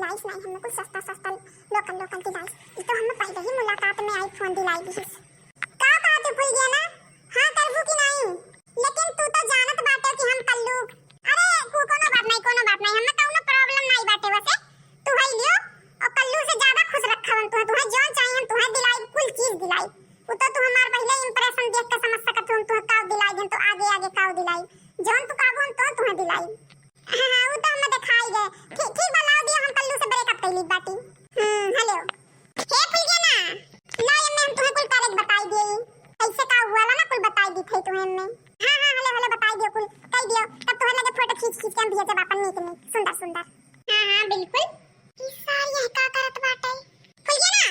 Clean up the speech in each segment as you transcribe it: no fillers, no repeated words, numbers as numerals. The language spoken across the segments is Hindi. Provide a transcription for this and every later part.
दिलाइस नहीं हमने कुछ सस्ता सस्ता लोकल लोकल दिलाइस। ये तो हमने पहले ही मुलाकात में आई फोन दिलाई दी। का बात है भूल गया ना? हां करबू की नहीं, लेकिन तू तो जानत बाटे कि हम कल्लू। अरे कोनो बात नहीं हमें कोनो प्रॉब्लम नहीं बाटे। वैसे तू है लियो और कल्लू से ज्यादा खुश रखवन तू जोन चाहिए हम तुम्हें दिलाई, कुल चीज दिलाई। वो तो तू हमार पहले इंप्रेशन देख के समझ सकत हूं तू का दिलाई दिन तो आगे आगे का दिलाई जोन तू काबू हम तो तुम्हें दिलाई। हां वो तो हमें दिखाई गए। ठीक बलाओ दिया हम कल्लू से ब्रेकअप कैली बाटी। हेलो हे भूल गया ना? ना ये मैं तुम्हें कुल तारीख बताई दी। ऐसे का हुआ ना कुल बताई दी थे तुम्हें मैं। हां हेलो बताई दियो कुल कह दियो तब तुम्हें लगे फोटो खींच के हम भेजे बापन नीक सुंदर सुंदर। हां बिल्कुल ई सारी है का करत बाटे भूल गया ना?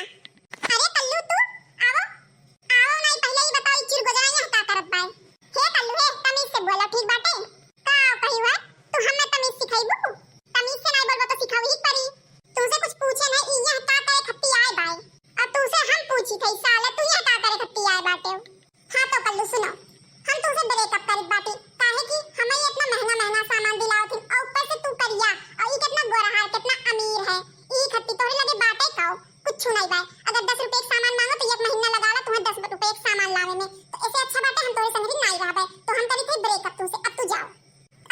अरे कल्लू तू आओ नहीं पहले ही बताओ चिर गुजराई है का करत बाय। हे कल्लू हे तमीज से बोलो ठीक बाटे का कही हुआ तू हमें तमीज सिखाइबू? तमीज से नहीं बोलबो तो सिखाऊ ही पड़ी। तुमसे कुछ पूछे नहीं ई का करे खट्टी आए बाय और तुमसे हम पूछी थई साले तू ये का करे खट्टी आए बाटे। हां तो कल्लू सुनो हम तुमसे ब्रेकअप करित बाटी काहे कि हमें इतना महंगा सामान दिलाओ थी और ऊपर से तू करिया और ई कितना गोरहार कितना अमीर है। ई खट्टी तोरे लगे बाटे काओ कुछ नहीं बाय। अगर 10 रुपए एक सामान मांगो तो 1 महीना लगा ला तुम्हें 10 रुपए एक सामान लाने में। तो ऐसे अच्छा बाटे हम तोरे संग नहीं रहबे तो हम करी थे ब्रेकअप तुमसे अब तू जाओ।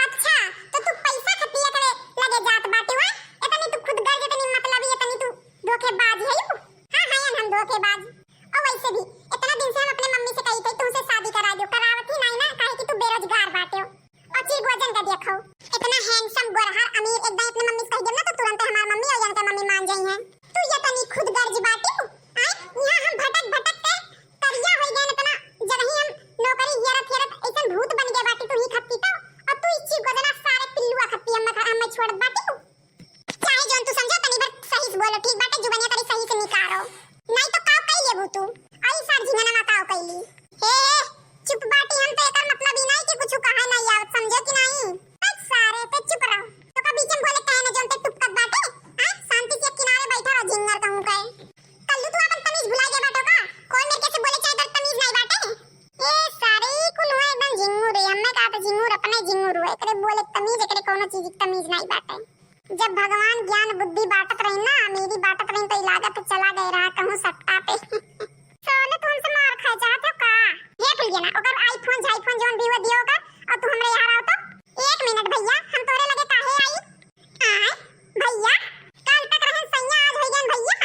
अच्छा तो तू पैसा खटिया करे लगे जात बाटे हुआ इतनी तू खुद गर्ज इतनी मतलबी इतनी तू धोखेबाज है यू। हां हम धोखेबाज और वैसे भी इतना दिन से हम अपने मम्मी से कही थी तुमसे शादी करा दो करावत ही नहीं ना काहे कि तू बेरोजगार बाटे हो। और चिर वजन का देखो इतना हैंडसम गोरहार अमीर एकदम अपने मम्मी से कह दे ना तो तुरंत हमार मम्मी और जानते मम्मी मान जाई हैं। तू ये तनी खुद गर्ज बाटे हो यहां हम भटक के करिया हो गए इतना जब ही हम नौकरी हेरत ऐसा भूत बन गए बाटे तू ही खप्पी तो और तू इस चिर वजन सारे पिल्लुआ खप्पी हम छोड़ बाटे हो। चाहे जोन तू समझो तनी बार सही से बोलो ठीक बाटे जुबानिया करी सही से निकारो नहीं तो का कह लेबू तू आई सार झिंगना का कैली। हे चुप बाटी हम तो एकर मतलब ही नहीं कि कुछ कहा नहीं आवत समझे कि नहीं। बस सारे पे चुप रहो तो का बीच में बोले कहे ना जोन ते टुपकत बाटे शांति से किनारे बैठा रह झिंगर कहूं कहे। कल्लू तू अपन तमीज भुला गया बाटो का कौन मेरे कैसे बोले चाहे तमीज नहीं बाटे। ए सारे कुल हुए एकदम झिंगुर है हमें का तो झिंगुर अपने झिंगुर हुए एकरे बोले तमीज एकरे कोनो चीज की तमीज नहीं बाटे। जब भगवान ज्ञान बुद्धि बांटत रही ना मेरी बांटत रही तो लागत चला गए रहा कहूं सट्टा पे। सोले तुम से मार खा चाहते हो का? हे भूल गया ना ओकर आईफोन जाईफोन जोन भी वो दियो का और तू हमरे यहां आओ तो 1 मिनट भैया हम तोरे लगे काहे आई भैया कल तक रहन सैया आज हो गन भैया।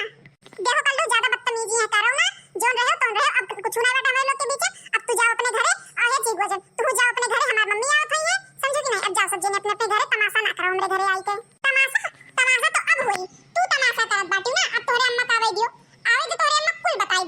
देखो कल्लू ज्यादा बदतमीजी है करो ना जोन रहे तो रहे अब कुछ ना बेटा हम लोग के बीच अब तू जाओ अपने घरे और हे चीज वजन तू जाओ अपने घरे हमार मम्मी आवत है समझो कि नहीं। अब जाओ सब जने अपने घरे तमाशा ना करो हमरे घरे आई के तमाशा तो अब होई तू तमाशा करत बाटी ना अब तोरे अम्मा का आवे दियो आवे तो तोरे अम्मा कुल बताई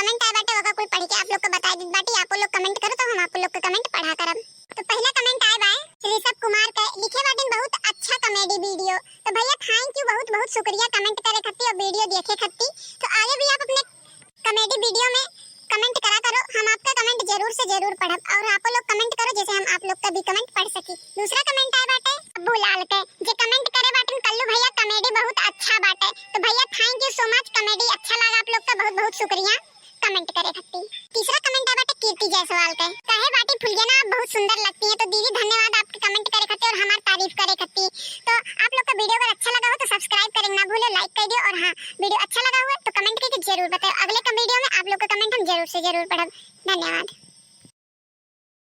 कमेंट आए बाटे ओका कोई पढ़ के आप लोग को बता दी बाटी। आप लोग कमेंट करो तो हम आप लोग का कमेंट पढ़ा करब। तो पहला कमेंट आए बाय ऋषभ कुमार का, लिखे बाटे बहुत अच्छा कॉमेडी वीडियो। तो भैया थैंक यू, बहुत बहुत शुक्रिया कमेंट करे खातिर और वीडियो देखे खातिर। तो आगे भी आप अपने कॉमेडी वीडियो में कमेंट करा करो, हम आपका कमेंट जरूर से जरूर पढ़ब और आप लोग कमेंट करो जैसे हम आप लोग का भी कमेंट पढ़ सकी। दूसरा कमेंट आए बाटे अब्बू लाल के, जे कमेंट करे बाटे कल्लू भैया कॉमेडी बहुत अच्छा बाटे। तो भैया thank you so much, comedy अच्छा लगा आप लोग का, बहुत बहुत शुक्रिया कमेंट करे खातिर। तीसरा कमेंट आए बाटे कीर्ति जायसवाल के, कहे बाटी फुलिया ना आप बहुत सुंदर लगती है। तो दीदी धन्यवाद आपके कमेंट करे खातिर और हमारी तारीफ करे खातिर। तो आप लोग का वीडियो अगर अच्छा लगा हो तो सब्सक्राइब करना ना भूलो, लाइक कर दियो और हाँ वीडियो अच्छा लगा हुआ तो कमेंट करके जरूर बताओ। अगले का वीडियो में आप लोग का कमेंट हम जरूर से जरूर पढ़ब। धन्यवाद।